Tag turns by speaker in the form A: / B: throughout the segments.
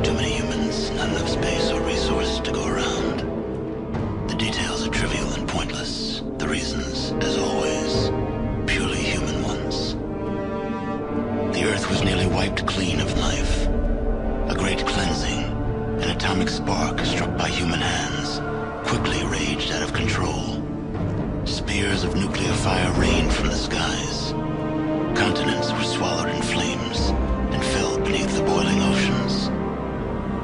A: Too many humans, not enough space or resources to go around. The details are trivial and pointless. The reasons, as always, purely human ones. The Earth was nearly wiped clean of life. A great cleansing, an atomic spark struck by human hands, quickly raged out of control. Spears of nuclear fire rained from the skies. Continents were swallowed in flames and fell beneath the boiling oceans.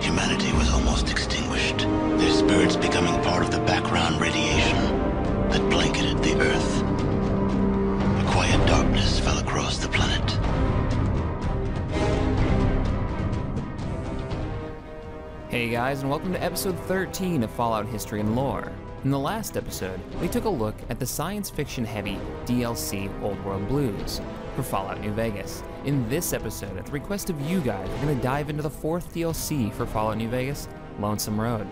A: Humanity was almost extinguished, their spirits becoming part of the background radiation that blanketed the Earth. A quiet darkness fell across the planet.
B: Hey guys, and welcome to episode 13 of Fallout History and Lore. In the last episode, we took a look at the science fiction heavy DLC Old World Blues for Fallout New Vegas. In this episode, at the request of you guys, we're going to dive into the fourth DLC for Fallout New Vegas, Lonesome Road.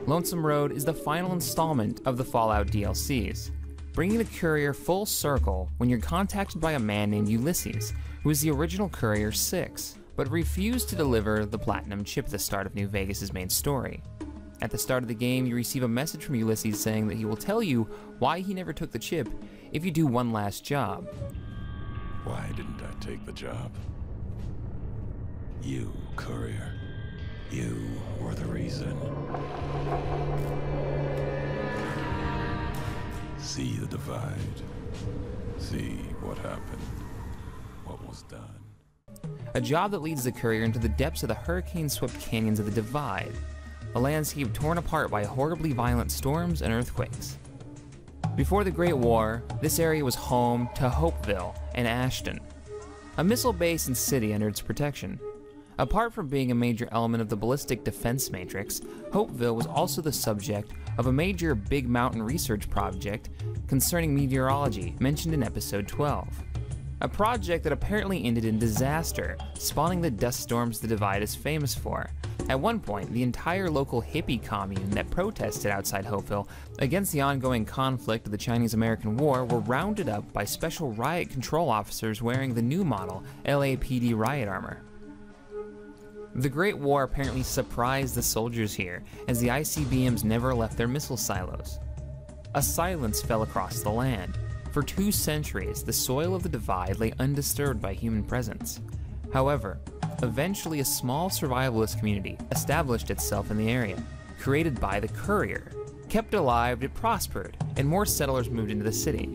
B: Lonesome Road is the final installment of the Fallout DLCs, bringing the courier full circle when you're contacted by a man named Ulysses, who is the original Courier 6, but refused to deliver the Platinum chip at the start of New Vegas' main story. At the start of the game, you receive a message from Ulysses saying that he will tell you why he never took the chip if you do one last job.
C: Why didn't I take the job? You, Courier. You were the reason. See the divide. See what happened. What was done.
B: A job that leads the courier into the depths of the hurricane-swept canyons of the Divide, a landscape torn apart by horribly violent storms and earthquakes. Before the Great War, this area was home to Hopeville and Ashton, a missile base and city under its protection. Apart from being a major element of the ballistic defense matrix, Hopeville was also the subject of a major Big Mountain research project concerning meteorology mentioned in episode 12. A project that apparently ended in disaster, spawning the dust storms the Divide is famous for. At one point, the entire local hippie commune that protested outside Hopeville against the ongoing conflict of the Chinese-American War were rounded up by special riot control officers wearing the new model LAPD riot armor. The Great War apparently surprised the soldiers here, as the ICBMs never left their missile silos. A silence fell across the land. For 2 centuries, the soil of the Divide lay undisturbed by human presence. However, eventually a small survivalist community established itself in the area, created by the Courier. Kept alive, it prospered, and more settlers moved into the city.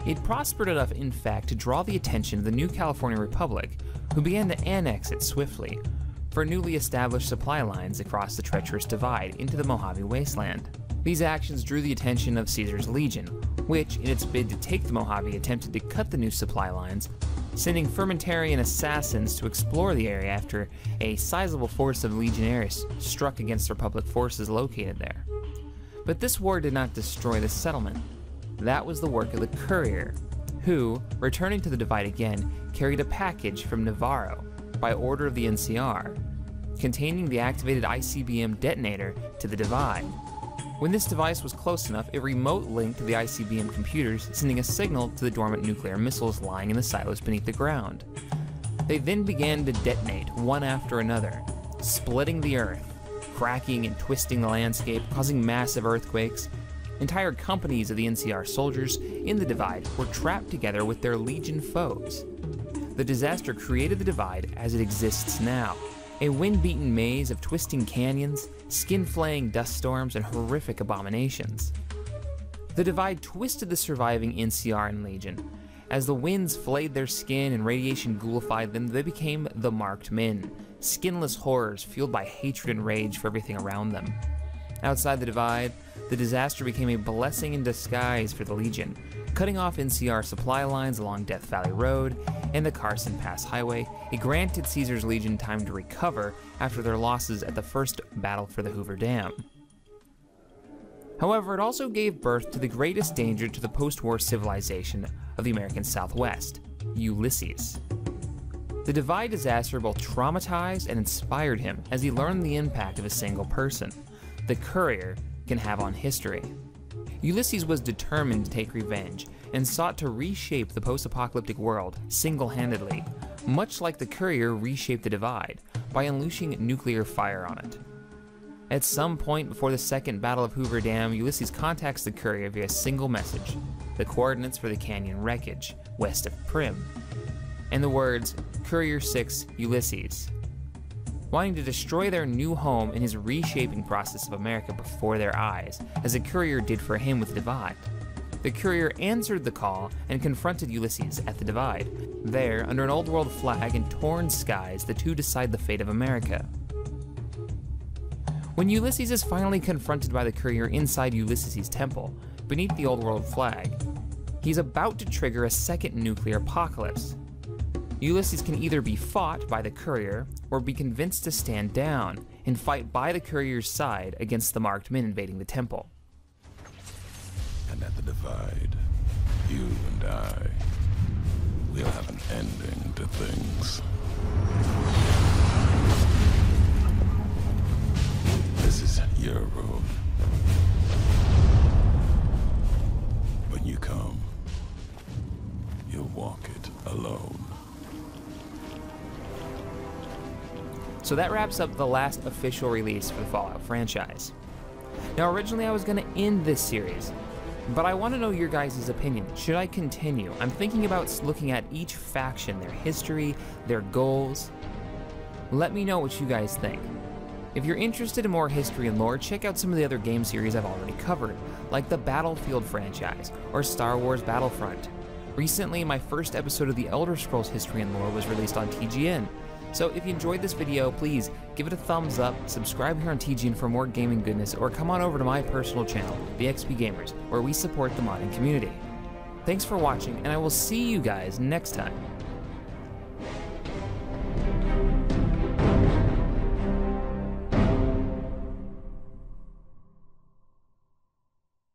B: It prospered enough, in fact, to draw the attention of the new California Republic, who began to annex it swiftly for newly established supply lines across the treacherous Divide into the Mojave Wasteland. These actions drew the attention of Caesar's Legion, which, in its bid to take the Mojave, attempted to cut the new supply lines, sending Fermentarian assassins to explore the area after a sizable force of legionaries struck against Republic forces located there. But this war did not destroy the settlement. That was the work of the Courier, who, returning to the Divide again, carried a package from Navarro, by order of the NCR, containing the activated ICBM detonator to the Divide. When this device was close enough, it remote linked to the ICBM computers, sending a signal to the dormant nuclear missiles lying in the silos beneath the ground. They then began to detonate one after another, splitting the Earth, cracking and twisting the landscape, causing massive earthquakes. Entire companies of the NCR soldiers in the Divide were trapped together with their Legion foes. The disaster created the Divide as it exists now, a wind-beaten maze of twisting canyons, skin-flaying dust storms, and horrific abominations. The Divide twisted the surviving NCR and Legion. As the winds flayed their skin and radiation ghoulified them, they became the Marked Men, skinless horrors fueled by hatred and rage for everything around them. Outside the Divide, the disaster became a blessing in disguise for the Legion, cutting off NCR supply lines along Death Valley Road and the Carson Pass Highway. It granted Caesar's Legion time to recover after their losses at the first battle for the Hoover Dam. However, it also gave birth to the greatest danger to the post-war civilization of the American Southwest, Ulysses. The Divide disaster both traumatized and inspired him as he learned the impact of a single person. the Courier can have on history. Ulysses was determined to take revenge and sought to reshape the post-apocalyptic world single-handedly, much like the Courier reshaped the Divide by unleashing nuclear fire on it. At some point before the Second Battle of Hoover Dam, Ulysses contacts the Courier via a single message, the coordinates for the canyon wreckage west of Prim, and the words, Courier 6, Ulysses, wanting to destroy their new home in his reshaping process of America before their eyes, as the Courier did for him with the Divide. The Courier answered the call and confronted Ulysses at the Divide. There, under an old world flag and torn skies, the two decide the fate of America. When Ulysses is finally confronted by the Courier inside Ulysses' temple, beneath the old world flag, he's about to trigger a second nuclear apocalypse. Ulysses can either be fought by the Courier or be convinced to stand down and fight by the Courier's side against the marked men invading the temple.
C: And at the Divide, you and I, we'll have an ending to things. This is your road. When you come, you'll walk it alone.
B: So that wraps up the last official release for the Fallout franchise. Now originally I was going to end this series, but I want to know your guys' opinion. Should I continue? I'm thinking about looking at each faction, their history, their goals. Let me know what you guys think. If you're interested in more history and lore, check out some of the other game series I've already covered, like the Battlefield franchise or Star Wars Battlefront. Recently, my first episode of the Elder Scrolls History and Lore was released on TGN. So if you enjoyed this video, please give it a thumbs up, subscribe here on TGN for more gaming goodness, or come on over to my personal channel, TheXPGamers, where we support the modding community. Thanks for watching, and I will see you guys next time.